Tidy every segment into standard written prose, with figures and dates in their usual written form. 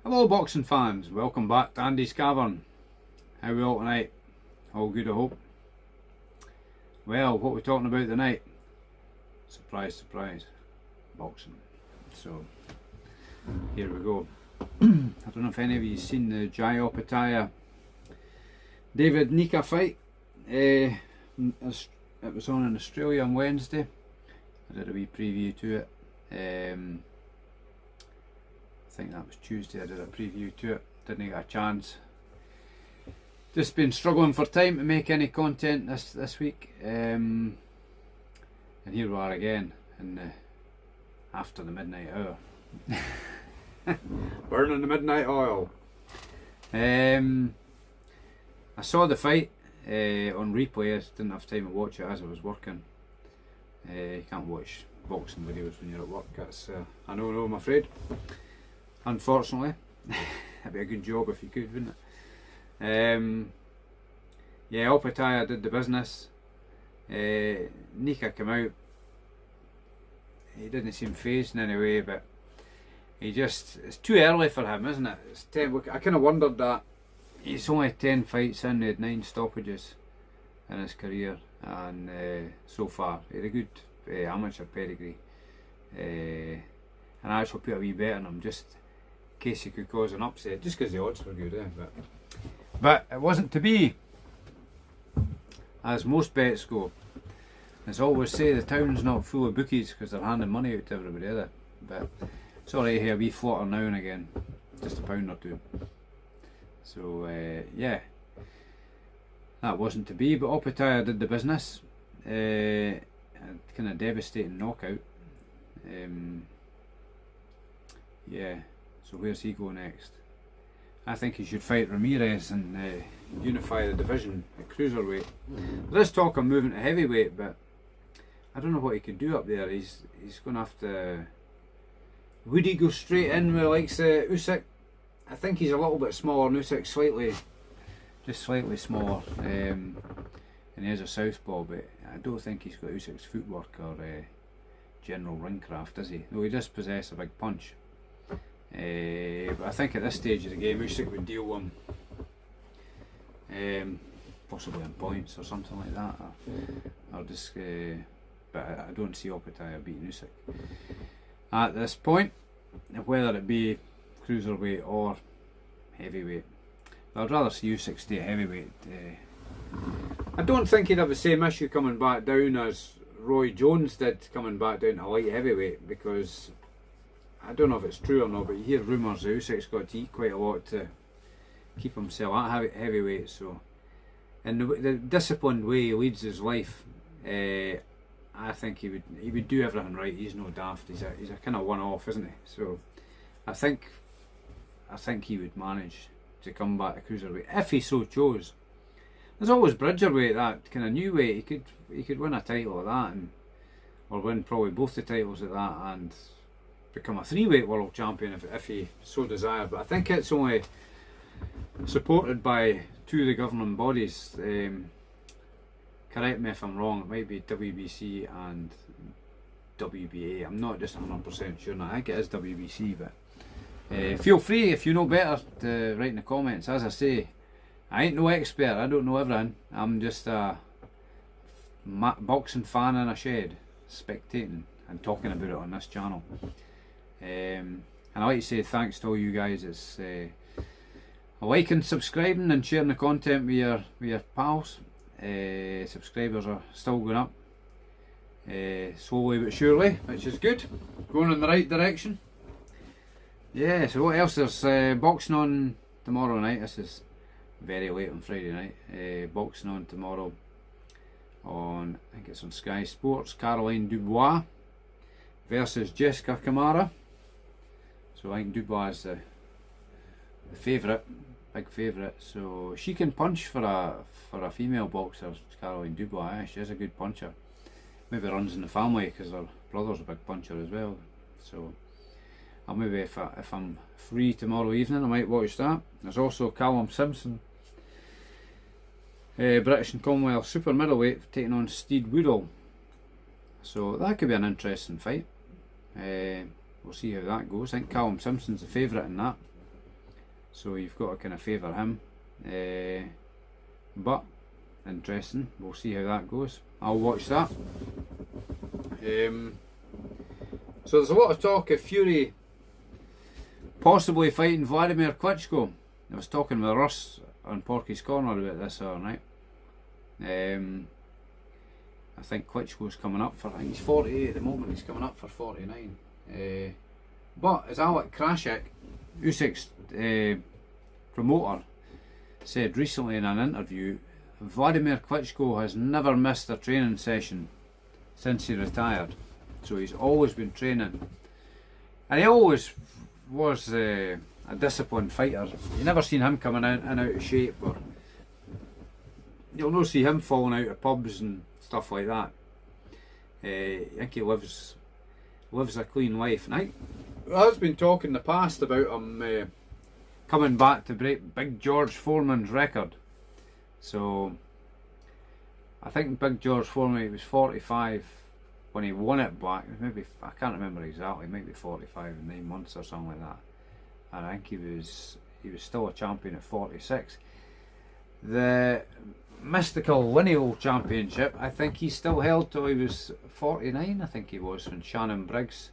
Hello boxing fans, welcome back to Andy's Cavern. How are we all tonight? All good I hope? Well, what are we talking about tonight? Surprise, surprise, boxing. So, here we go. I don't know if any of you have seen the Opetaia David Nika fight. It was on in Australia on Wednesday. I did a wee preview to it. I think that was Tuesday I did a preview to it. Didn't get a chance. Just been struggling for time to make any content this week. And here we are again after the midnight hour. Burning the midnight oil. I saw the fight on replay. I didn't have time to watch it as I was working. You can't watch boxing videos when you're at work. That's I know, I'm afraid. Unfortunately, it'd be a good job if you could, wouldn't it? Yeah, Opetaia did the business. Nika came out. He didn't seem phased in any way, but it's too early for him, isn't it? It's 10. I kind of wondered that. He's only 10 fights in. He had 9 stoppages in his career, and so far he had a good amateur pedigree. And I actually put a wee bet on him just in case he could cause an upset, just because the odds were good, but it wasn't to be, as most bets go. As I always say, the town's not full of bookies because they're handing money out to everybody, are they? But it's alright here, a wee flotter now and again, just a pound or two. So yeah, that wasn't to be, but Opetaia did the business. A kind of devastating knockout. Yeah, so where's he go next? I think he should fight Ramirez and unify the division at cruiserweight. There is talk of moving to heavyweight, but I don't know what he can do up there. He's going to have to. Would he go straight in with like Usyk? I think he's a little bit smaller than Usyk, just slightly smaller. And he is a southpaw, but I don't think he's got Usyk's footwork or general ring craft, does he? Though he does possess a big punch. But I think at this stage of the game, Usyk would deal him, possibly in points or something like that, or just. But I don't see Opetaia beating Usyk at this point, whether it be cruiserweight or heavyweight. But I'd rather see Usyk stay heavyweight. I don't think he'd have the same issue coming back down as Roy Jones did coming back down to light heavyweight, because I don't know if it's true or not, but you hear rumours that Usyk's got to eat quite a lot to keep himself at heavyweight. So, in the disciplined way he leads his life, I think he would do everything right. He's no daft. He's a kind of one-off, isn't he? So, I think he would manage to come back to cruiserweight if he so chose. There's always bridgerweight, that kind of new weight. He could win a title at that, or win probably both the titles at that, and become a 3-weight world champion if he so desired. But I think it's only supported by 2 of the governing bodies. Correct me if I'm wrong, it might be WBC and WBA. I'm not just 100% sure. I think it is WBC, but feel free if you know better to write in the comments. As I say, I ain't no expert, I don't know everything. I'm just a boxing fan in a shed, spectating and talking about it on this channel. And I'd like to say thanks to all you guys. It's liking, subscribing and sharing the content with your pals. Subscribers are still going up, slowly but surely, which is good, going in the right direction. Yeah, so what else? There's boxing on tomorrow night. This is very late on Friday night. Boxing on tomorrow on, I think it's on Sky Sports. Dubois versus Jessica Camara. So I think Dubois is the favourite, big favourite. So she can punch for a female boxer, Dubois. She is a good puncher. Maybe runs in the family because her brother's a big puncher as well. So I'll maybe, if I'm free tomorrow evening, I might watch that. There's also Callum Simpson, British and Commonwealth super middleweight, taking on Steed Woodall. So that could be an interesting fight. We'll see how that goes. I think Callum Simpson's the favourite in that. so you've got to kind of favour him. But interesting, we'll see how that goes. I'll watch that. So there's a lot of talk of Fury possibly fighting Wladimir Klitschko. I was talking with Russ on Porky's Corner about this the other night. I think Klitschko's coming up for, I think he's 48 at the moment, he's coming up for 49. But as Alec Krashik, Usyk's promoter, said recently in an interview, Wladimir Klitschko has never missed a training session since he retired. So he's always been training. And he always was a disciplined fighter. You never seen him coming out and out of shape, or you'll not see him falling out of pubs and stuff like that. I think he lives a clean life. And I think there's been talk in the past about him coming back to break Big George Foreman's record. So I think Big George Foreman, he was 45 when he won it back. Maybe, I can't remember exactly, maybe 45 in 9 months or something like that. And I think he was still a champion at 46. The mystical lineal championship, I think he still held till he was 49. I think he was, when Shannon Briggs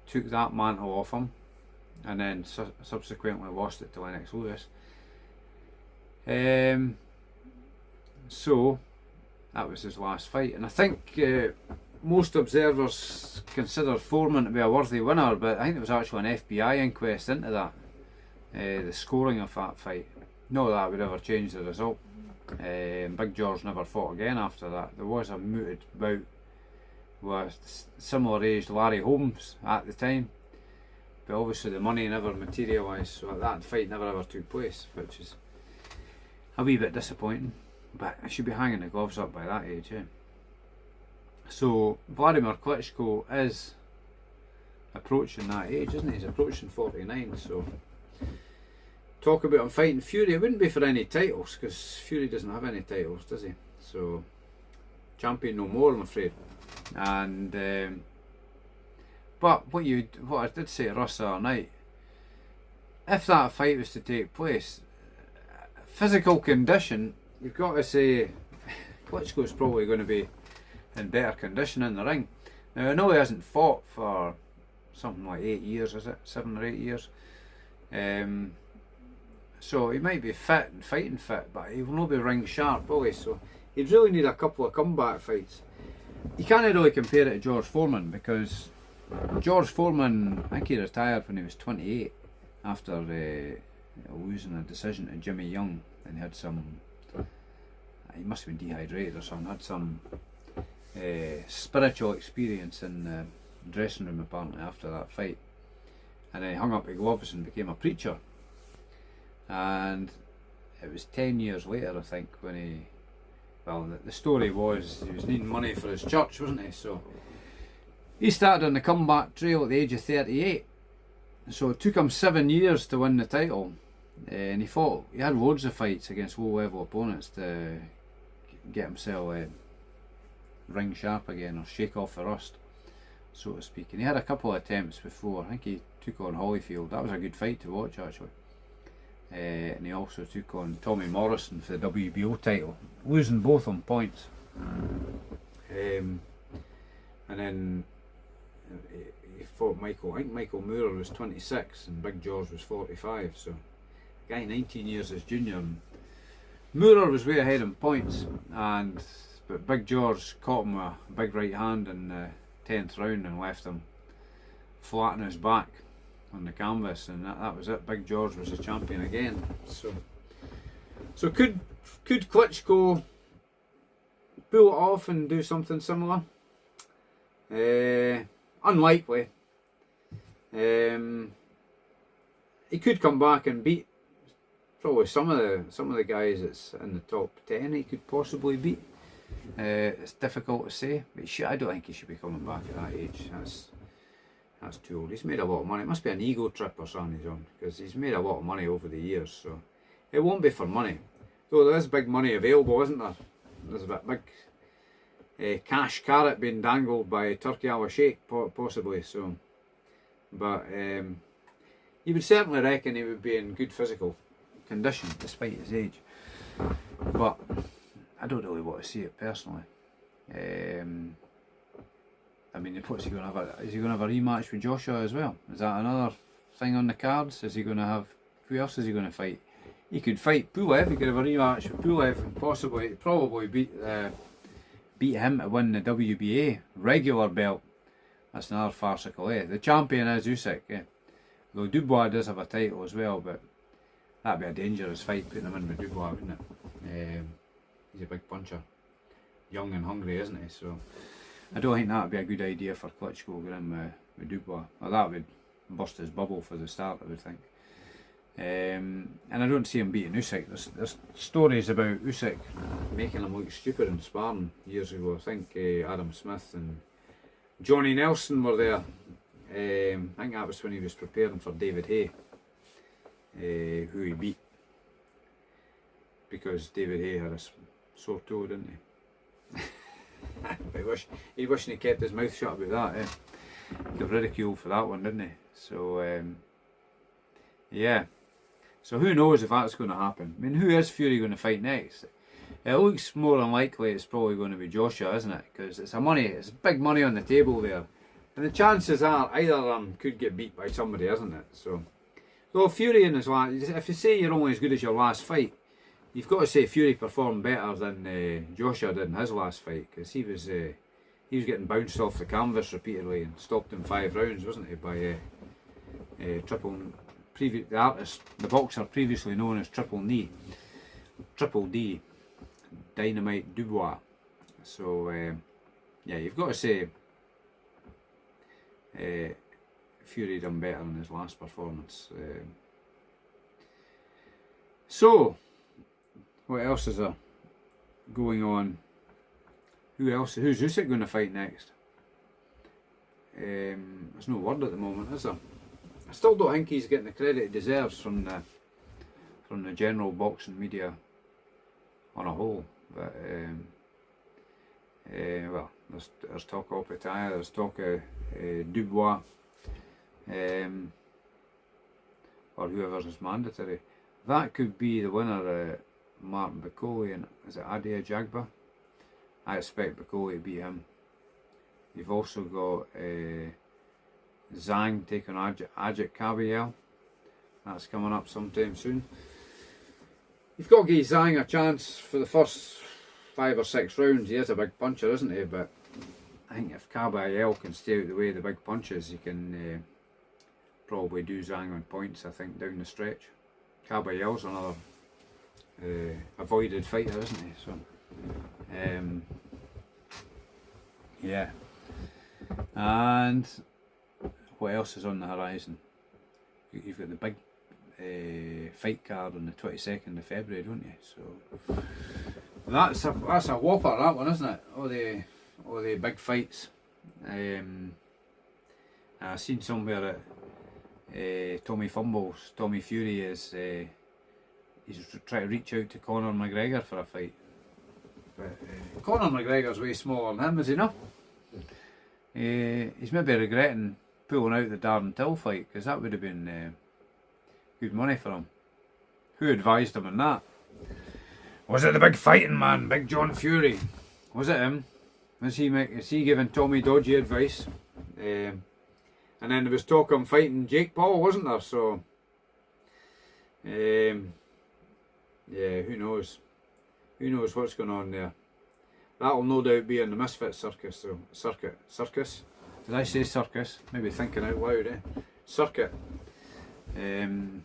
took that mantle off him, and then subsequently lost it to Lennox Lewis. So that was his last fight, and I think most observers consider Foreman to be a worthy winner, but I think there was actually an FBI inquest into that, the scoring of that fight. Not that would ever change the result. Big George never fought again after that. There was a mooted bout with similar aged Larry Holmes at the time, but obviously the money never materialised, so that fight never ever took place, which is a wee bit disappointing. But I should be hanging the gloves up by that age, eh? So Wladimir Klitschko is approaching that age, isn't he? He's approaching 49, so talk about him fighting Fury. It wouldn't be for any titles, because Fury doesn't have any titles, does he? So champion no more, I'm afraid. And but what I did say to Russ the other night, if that fight was to take place, physical condition, you've got to say Klitschko's probably going to be in better condition in the ring. Now I know he hasn't fought for something like 8 years, is it? 7 or 8 years. So he might be fit and fighting fit, but he will not be ring sharp, will he? So he'd really need a couple of comeback fights. You can't really compare it to George Foreman, because George Foreman, I think he retired when he was 28 after losing a decision to Jimmy Young, and he had some, he must have been dehydrated or something, had some spiritual experience in the dressing room apparently after that fight, and then he hung up his gloves and became a preacher. And it was 10 years later, I think, when he, well, the story was he was needing money for his church, wasn't he? So he started on the comeback trail at the age of 38. So it took him 7 years to win the title, and he had loads of fights against low level opponents to get himself ring sharp again, or shake off the rust, so to speak. And he had a couple of attempts before. I think he took on Holyfield. That was a good fight to watch, actually. And he also took on Tommy Morrison for the WBO title, losing both on points. And then he fought Michael. I think Michael Moore was 26 and Big George was 45. So, the guy 19 years his junior. And Moore was way ahead in points, but Big George caught him a big right hand in the 10th round and left him flat on his back on the canvas, and that was it. Big George was a champion again. So could Klitschko pull it off and do something similar? Unlikely. He could come back and beat probably some of the guys that's in the top 10. He could possibly beat. It's difficult to say, but I don't think he should be coming back at that age. That's too old. He's made a lot of money. It must be an ego trip or something he's on, because he's made a lot of money over the years. So it won't be for money. Though there is big money available, isn't there? There's a big cash carrot being dangled by Turki Al Sheikh, possibly. So, but you would certainly reckon he would be in good physical condition despite his age. But I don't really want to see it personally. I mean, what's he going to have? Is he going to have a rematch with Joshua as well? Is that another thing on the cards? Is he going to have? Who else is he going to fight? He could fight Pulev. He could have a rematch with Pulev and probably beat him to win the WBA regular belt. That's another farcical. The champion is Usyk. Though Dubois does have a title as well, but that'd be a dangerous fight putting him in with Dubois, wouldn't it? He's a big puncher, young and hungry, isn't he? So I don't think that would be a good idea for Klitschko going in with Dubois. Well, that would burst his bubble for the start, I would think. And I don't see him beating Usyk. There's stories about Usyk making him look stupid in sparring years ago. I think Adam Smith and Johnny Nelson were there. I think that was when he was preparing for David Hay, who he beat, because David Hay had a sore toe, didn't he? He wishing he kept his mouth shut about that. He got ridiculed for that one, didn't he? So yeah. So who knows if that's going to happen? I mean, who is Fury going to fight next? It looks more than likely it's probably going to be Joshua, isn't it? Because it's big money on the table there. And the chances are either of them could get beat by somebody, isn't it? So Fury in his last, if you say you're only as good as your last fight, you've got to say Fury performed better than Joshua did in his last fight, because he was getting bounced off the canvas repeatedly and stopped in 5 rounds, wasn't he? By the boxer previously known as Triple D, Dynamite Dubois. So yeah, you've got to say Fury done better in his last performance. So what else is there going on? Who's Usyk going to fight next? There's no word at the moment, is there? I still don't think he's getting the credit he deserves from the general boxing media on a whole. But well, there's talk of Opetaia, there's talk of Dubois, or whoever's is mandatory. That could be the winner, Martin Bakole, and is it Adia Jagba? I expect Bakole to beat him. You've also got Zhang taking Ajit Kabayel. That's coming up sometime soon. You've got to give Zhang a chance for the first 5 or 6 rounds. He is a big puncher, isn't he? But I think if Kabayel can stay out of the way of the big punches, he can probably do Zhang on points, I think, down the stretch. Kabayel's another avoided fighter, isn't he? So yeah. And what else is on the horizon? You've got the big fight card on the 22nd of February, don't you? So that's a whopper, that one, isn't it? All the big fights. I've seen somewhere that Tommy Fury is he's trying to reach out to Conor McGregor for a fight. But Conor McGregor's way smaller than him, is he not? He's maybe regretting pulling out the Darren Till fight, because that would have been good money for him. Who advised him on that? Was it the big fighting man, Big John Fury? Was it him? Is he giving Tommy dodgy advice? And then there was talk of him fighting Jake Paul, wasn't there? So yeah, who knows? Who knows what's going on there? That'll no doubt be in the Misfit circus, though. Circus? Did I say circus? Maybe thinking out loud, Circuit. We'll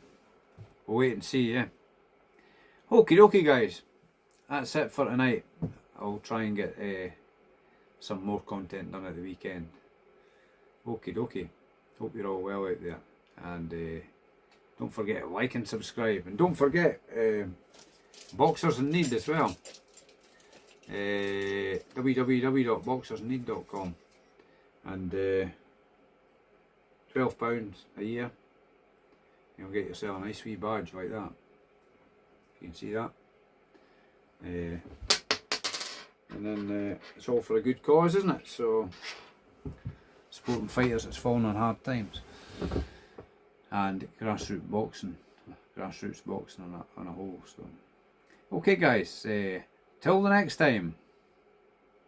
wait and see, yeah. Okie dokie, guys. That's it for tonight. I'll try and get some more content done at the weekend. Okie dokie. Hope you're all well out there. And don't forget to like and subscribe. And don't forget, Boxers in Need as well. www.boxersinneed.com. And £12 a year, you'll get yourself a nice wee badge like that. You can see that. And then it's all for a good cause, isn't it? So supporting fighters that's fallen on hard times. and grassroots boxing on a whole. So, okay, guys, till the next time.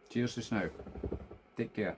Cheers just now. Take care.